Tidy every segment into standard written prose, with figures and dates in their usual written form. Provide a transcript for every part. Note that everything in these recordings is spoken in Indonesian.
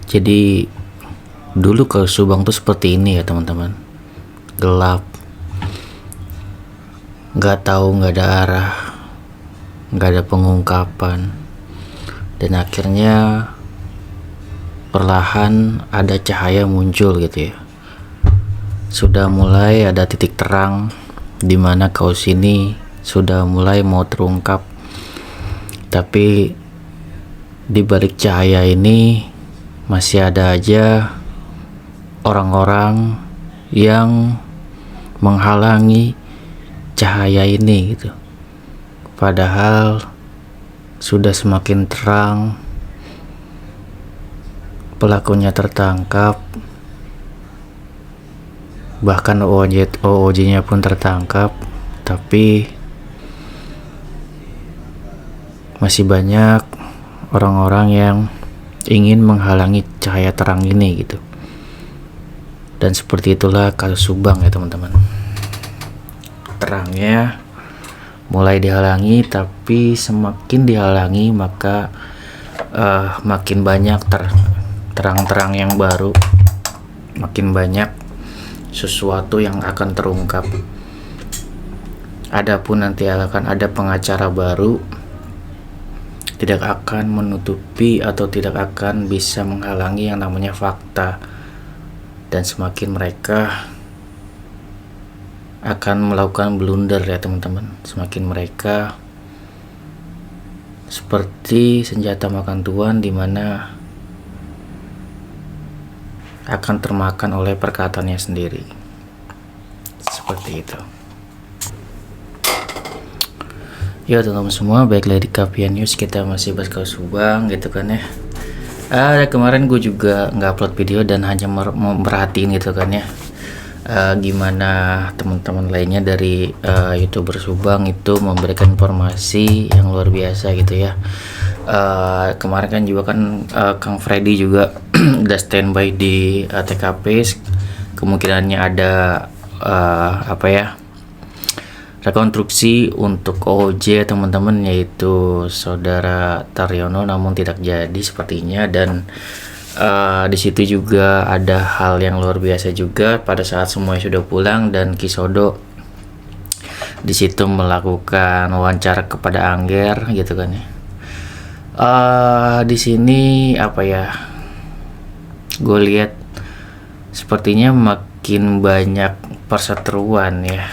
Jadi dulu ke Subang tuh seperti ini ya teman-teman, gelap, nggak tahu, nggak ada arah, nggak ada pengungkapan, dan akhirnya perlahan ada cahaya muncul gitu ya. Sudah mulai ada titik terang di mana kaos ini sudah mulai mau terungkap, tapi di balik cahaya ini masih ada aja orang-orang yang menghalangi cahaya ini gitu. Padahal sudah semakin terang, pelakunya tertangkap, bahkan OOJ-nya pun tertangkap, tapi masih banyak orang-orang yang ingin menghalangi cahaya terang ini gitu. Dan seperti itulah kasus Subang ya teman-teman. Terangnya mulai dihalangi, tapi semakin dihalangi maka makin banyak terang-terang yang baru, makin banyak sesuatu yang akan terungkap. Adapun nanti akan ada pengacara baru, tidak akan menutupi atau tidak akan bisa menghalangi yang namanya fakta. Dan semakin mereka akan melakukan blunder ya teman-teman, semakin mereka seperti senjata makan tuan, dimana akan termakan oleh perkataannya sendiri. Seperti itu. Ya teman-teman semua, baiklah di Kapian News kita masih bahas kasus Subang gitu kan ya. Kemarin gue juga nggak upload video dan hanya merhatiin gitu kan ya, gimana teman-teman lainnya dari YouTuber Subang itu memberikan informasi yang luar biasa gitu ya. Kemarin kan juga kan Kang Freddy juga udah standby di TKP. Kemungkinannya ada rekonstruksi untuk OJ teman-teman, yaitu saudara Taryono, namun tidak jadi sepertinya. Dan di situ juga ada hal yang luar biasa juga pada saat semuanya sudah pulang dan Kisodo di situ melakukan wawancara kepada Angger gitu kan ya. Di sini gue lihat sepertinya makin banyak perseteruan ya,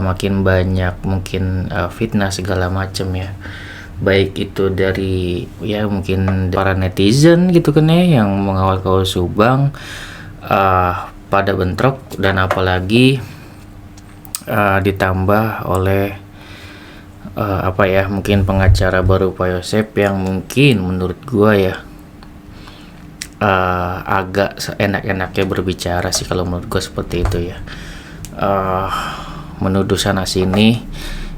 makin banyak mungkin fitnah segala macam ya, baik itu dari ya mungkin para netizen gitu kan ya yang mengawal kasus Subang pada bentrok, dan apalagi ditambah oleh mungkin pengacara baru Pak Yosep yang mungkin menurut gua ya agak seenak-enaknya berbicara sih kalau menurut gua seperti itu ya. Menuduh sana sini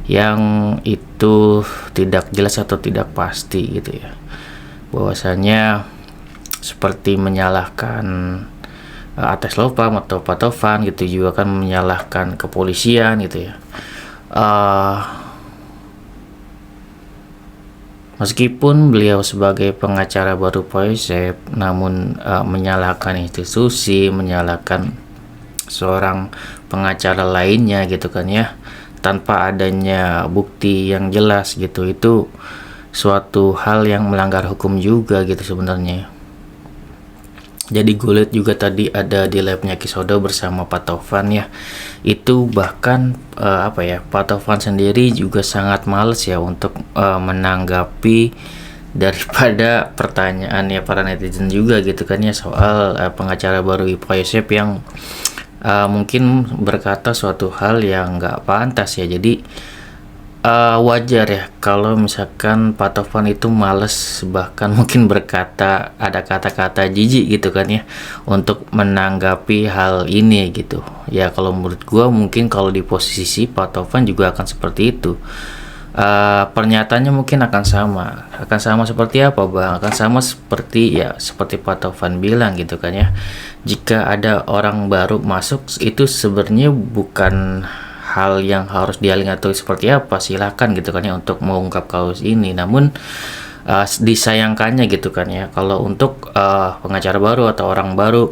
yang itu tidak jelas atau tidak pasti gitu ya, bahwasanya seperti menyalahkan atas Lopam atau Pak Tovan gitu, juga kan menyalahkan kepolisian gitu ya. Meskipun beliau sebagai pengacara baru Pak Yosep, namun menyalahkan institusi, menyalahkan seorang pengacara lainnya gitu kan ya, tanpa adanya bukti yang jelas gitu, itu suatu hal yang melanggar hukum juga gitu sebenarnya. Jadi gue lihat juga tadi ada di labnya Kisodo bersama Pak Tovan ya, itu bahkan Pak Tovan sendiri juga sangat males ya untuk menanggapi daripada pertanyaan ya para netizen juga gitu kan ya, soal pengacara baru Pak Yosep yang mungkin berkata suatu hal yang nggak pantas ya. Jadi wajar ya kalau misalkan Pak Tovan itu males, bahkan mungkin berkata ada kata-kata jijik gitu kan ya untuk menanggapi hal ini gitu ya. Kalau menurut gua mungkin kalau di posisi Pak Tovan juga akan seperti itu. Pernyataannya mungkin akan sama seperti apa bang, akan sama seperti Pak Tovan bilang gitu kan ya, jika ada orang baru masuk itu sebenarnya bukan hal yang harus dialing atau seperti apa, silakan gitu kan ya untuk mengungkap kasus ini. Namun disayangkannya gitu kan ya, kalau untuk pengacara baru atau orang baru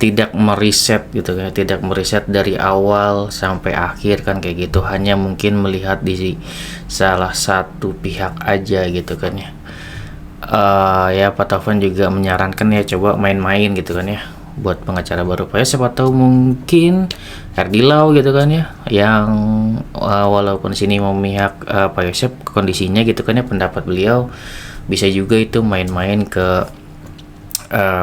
tidak meriset gitu kan, tidak meriset dari awal sampai akhir kan kayak gitu, hanya mungkin melihat di salah satu pihak aja gitu kan ya. Ya Pak Taufan juga menyarankan ya coba main-main gitu kan ya buat pengacara baru, ya siapa tahu mungkin Herdi Lau gitu kan ya, yang walaupun sini memihak Pak Yosep kondisinya gitu kan ya, pendapat beliau bisa juga itu main-main ke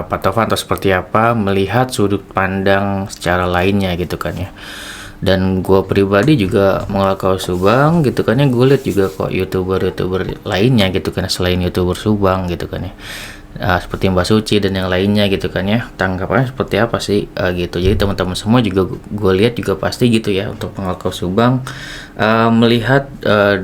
Pak Taufan atau seperti apa, melihat sudut pandang secara lainnya gitu kan ya. Dan gue pribadi juga mengalami Subang gitu kan ya, gue lihat juga kok youtuber lainnya gitu kan selain youtuber Subang gitu kan ya, seperti Mbak Suci dan yang lainnya gitu kan ya, tanggapannya seperti apa sih gitu. Jadi teman-teman semua juga gue lihat juga pasti gitu ya, untuk pengalkau Subang melihat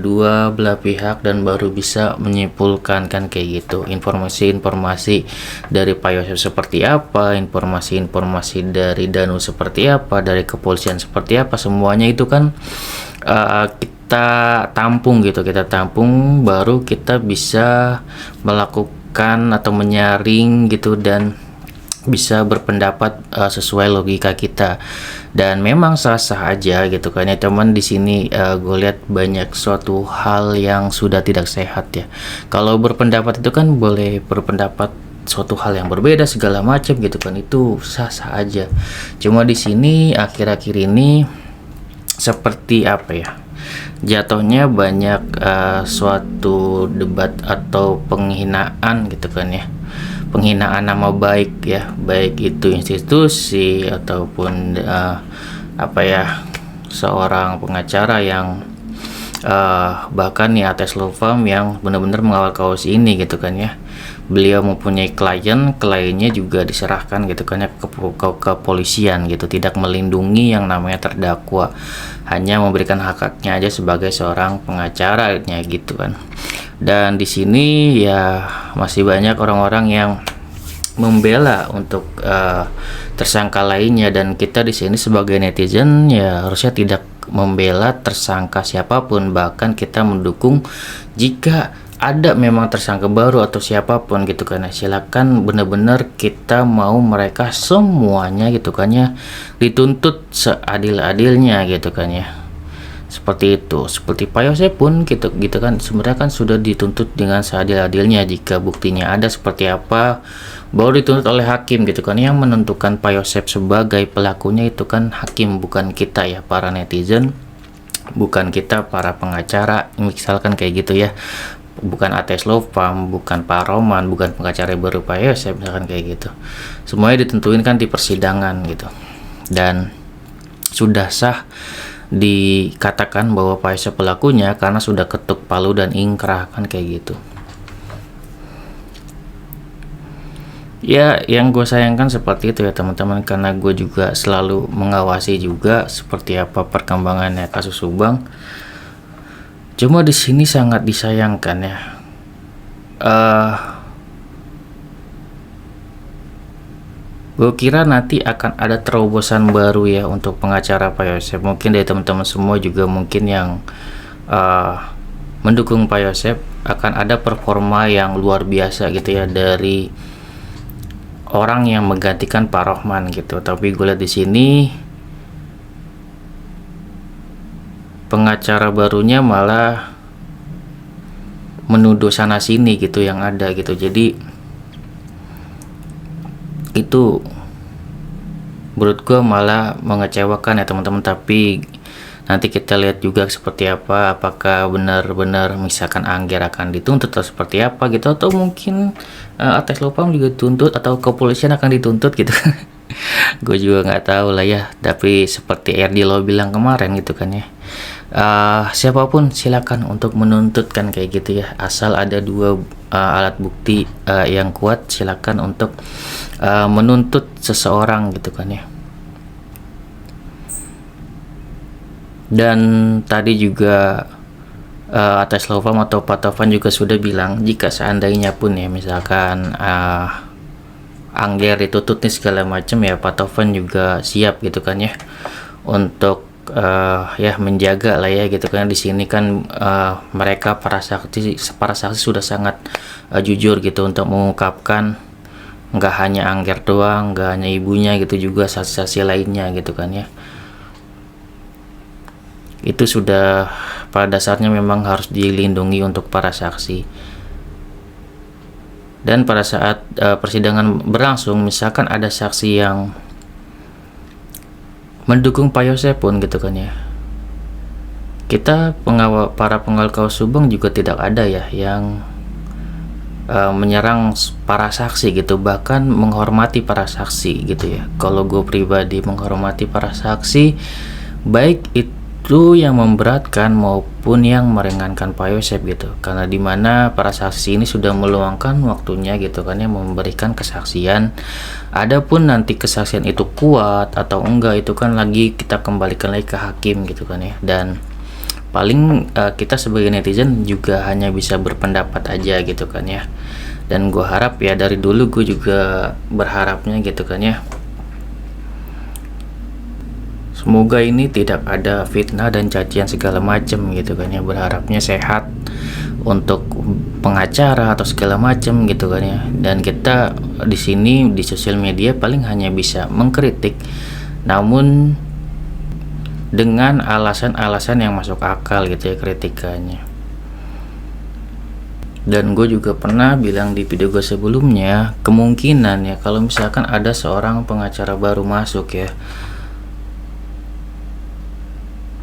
dua belah pihak dan baru bisa menyimpulkan kan kayak gitu, informasi-informasi dari Pak Yosef seperti apa, informasi-informasi dari Danu seperti apa, dari kepolisian seperti apa, semuanya itu kan kita tampung gitu, kita tampung baru kita bisa melakukan atau menyaring gitu dan bisa berpendapat sesuai logika kita. Dan memang sah-sah aja gitu kan ya, cuman di sini gue lihat banyak suatu hal yang sudah tidak sehat ya. Kalau berpendapat itu kan boleh berpendapat suatu hal yang berbeda segala macam gitu kan, itu sah-sah aja. Cuma di sini akhir-akhir ini seperti apa ya, jatuhnya banyak suatu debat atau penghinaan gitu kan ya, penghinaan nama baik ya, baik itu institusi ataupun apa ya, seorang pengacara yang bahkan nih Ates Lofam yang benar-benar mengawal kasus ini gitu kan ya. Beliau mempunyai kliennya juga diserahkan gitu kan ya ke kepolisian gitu, tidak melindungi yang namanya terdakwa, hanya memberikan hak-haknya aja sebagai seorang pengacaranya gitu kan. Dan di sini ya masih banyak orang-orang yang membela untuk tersangka lainnya, dan kita di sini sebagai netizen ya harusnya tidak membela tersangka siapapun, bahkan kita mendukung jika ada memang tersangka baru atau siapapun gitu kan, silakan benar-benar kita mau mereka semuanya gitu kan ya dituntut seadil-adilnya gitu kan ya, seperti itu. Seperti Pak Yosep pun gitu kan, sebenarnya kan sudah dituntut dengan seadil-adilnya, jika buktinya ada seperti apa baru dituntut oleh hakim gitu kan. Yang menentukan Pak Yosep sebagai pelakunya itu kan hakim, bukan kita ya para netizen, bukan kita para pengacara misalkan kayak gitu ya, bukan Ates Lofam, bukan Pak Roman, bukan pengacara baru Pak Yosep misalkan kayak gitu. Semuanya ditentuin kan di persidangan gitu, dan sudah sah dikatakan bahwa Pak Yosep pelakunya karena sudah ketuk palu dan ingkrah kan kayak gitu ya. Yang gue sayangkan seperti itu ya teman-teman, karena gue juga selalu mengawasi juga seperti apa perkembangannya kasus Subang. Cuma di sini sangat disayangkan ya, gue kira nanti akan ada terobosan baru ya untuk pengacara Pak Yosep. Mungkin dari teman-teman semua juga mungkin yang mendukung Pak Yosep akan ada performa yang luar biasa gitu ya dari orang yang menggantikan Pak Rohman gitu. Tapi gue lihat di sini pengacara barunya malah menuduh sana sini gitu yang ada gitu. Jadi itu menurut gue malah mengecewakan ya teman-teman. Tapi nanti kita lihat juga seperti apa, apakah benar-benar misalkan Angger akan dituntut atau seperti apa gitu, atau mungkin Ates Lopam juga dituntut atau kepolisian akan dituntut gitu. Gue juga nggak tahu lah ya. Tapi seperti RD lo bilang kemarin gitu kan ya, siapapun silakan untuk menuntut kan kayak gitu ya, asal ada dua alat bukti yang kuat, silakan untuk menuntut seseorang gitu kan ya. Dan tadi juga Ates Lofam atau Pak Taufan juga sudah bilang, jika seandainya pun ya misalkan Angger dituntut nih segala macam ya, Pak Taufan juga siap gitu kan ya untuk ya menjaga lah ya gitu kan. Di sini kan mereka para saksi sudah sangat jujur gitu untuk mengungkapkan, nggak hanya Angger doang, nggak hanya ibunya gitu, juga saksi-saksi lainnya gitu kan ya. Itu sudah pada dasarnya memang harus dilindungi untuk para saksi. Dan pada saat persidangan berlangsung, misalkan ada saksi yang mendukung Pak Yosep pun gitu kan ya, kita para pengawal Kaus Subang juga tidak ada ya yang menyerang para saksi gitu, bahkan menghormati para saksi gitu ya. Kalau gue pribadi menghormati para saksi, baik itu yang memberatkan maupun yang meringankan Pak Yosep gitu, karena dimana para saksi ini sudah meluangkan waktunya gitu kan ya, memberikan kesaksian. Adapun nanti kesaksian itu kuat atau enggak, itu kan lagi kita kembalikan lagi ke hakim gitu kan ya. Dan paling kita sebagai netizen juga hanya bisa berpendapat aja gitu kan ya. Dan gue harap ya, dari dulu gue juga berharapnya gitu kan ya, semoga ini tidak ada fitnah dan cacian segala macam gitu kan ya. Berharapnya sehat untuk pengacara atau segala macam gitu kan ya. Dan kita di sini di sosial media paling hanya bisa mengkritik, namun dengan alasan-alasan yang masuk akal gitu ya kritikannya. Dan gue juga pernah bilang di video gue sebelumnya, kemungkinan ya kalau misalkan ada seorang pengacara baru masuk ya,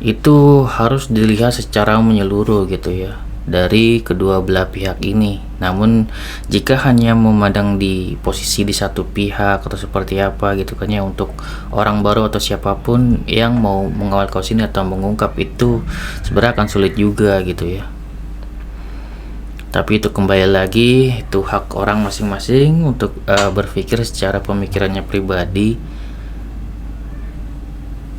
itu harus dilihat secara menyeluruh gitu ya dari kedua belah pihak ini. Namun jika hanya memandang di posisi di satu pihak atau seperti apa gitu kan ya, untuk orang baru atau siapapun yang mau mengawal kasus ini atau mengungkap, itu sebenarnya akan sulit juga gitu ya. Tapi itu kembali lagi, itu hak orang masing-masing untuk berpikir secara pemikirannya pribadi.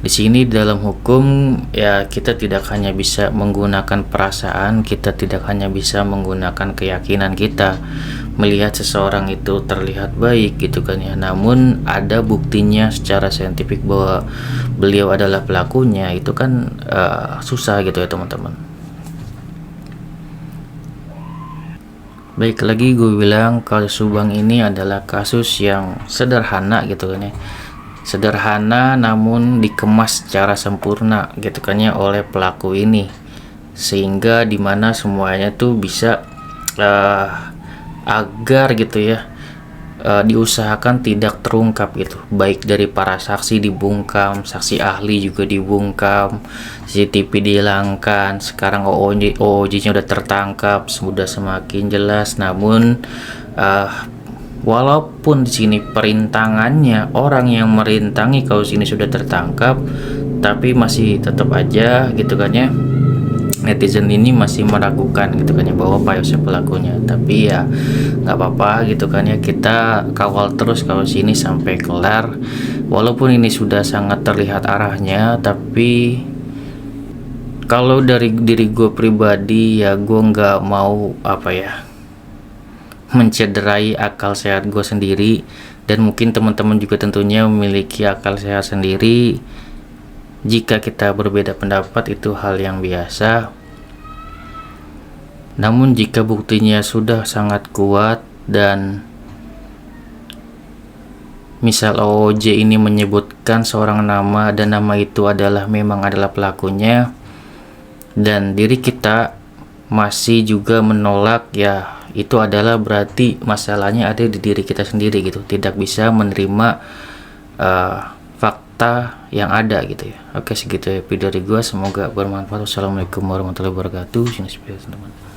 Di sini dalam hukum ya, kita tidak hanya bisa menggunakan perasaan, kita tidak hanya bisa menggunakan keyakinan kita melihat seseorang itu terlihat baik gitu kan ya, namun ada buktinya secara saintifik bahwa beliau adalah pelakunya, itu kan susah gitu ya teman-teman. Baik lagi gue bilang, kasus Subang ini adalah kasus yang sederhana gitu kan ya, sederhana namun dikemas secara sempurna gitu kan ya oleh pelaku ini, sehingga dimana semuanya tuh bisa agar gitu ya diusahakan tidak terungkap gitu, baik dari para saksi dibungkam, saksi ahli juga dibungkam, CCTV dihilangkan, sekarang OOJ-nya udah tertangkap, sudah semakin jelas. Namun walaupun di sini perintangannya, orang yang merintangi kasus ini sudah tertangkap, tapi masih tetap aja gitu kan ya, netizen ini masih meragukan gitu kan ya bahwa Pak Yosep pelakunya. Tapi ya nggak apa-apa gitu kan ya, kita kawal terus kasus ini sampai kelar. Walaupun ini sudah sangat terlihat arahnya, tapi kalau dari diri gue pribadi ya, gue nggak mau mencederai akal sehat gue sendiri, dan mungkin teman-teman juga tentunya memiliki akal sehat sendiri. Jika kita berbeda pendapat itu hal yang biasa, namun jika buktinya sudah sangat kuat dan misal OOJ ini menyebutkan seorang nama dan nama itu memang adalah pelakunya, dan diri kita masih juga menolak, ya itu adalah berarti masalahnya ada di diri kita sendiri gitu, tidak bisa menerima fakta yang ada gitu ya. Oke, segitu ya video dari gue, semoga bermanfaat. Wassalamualaikum warahmatullahi wabarakatuh. Sini teman-teman.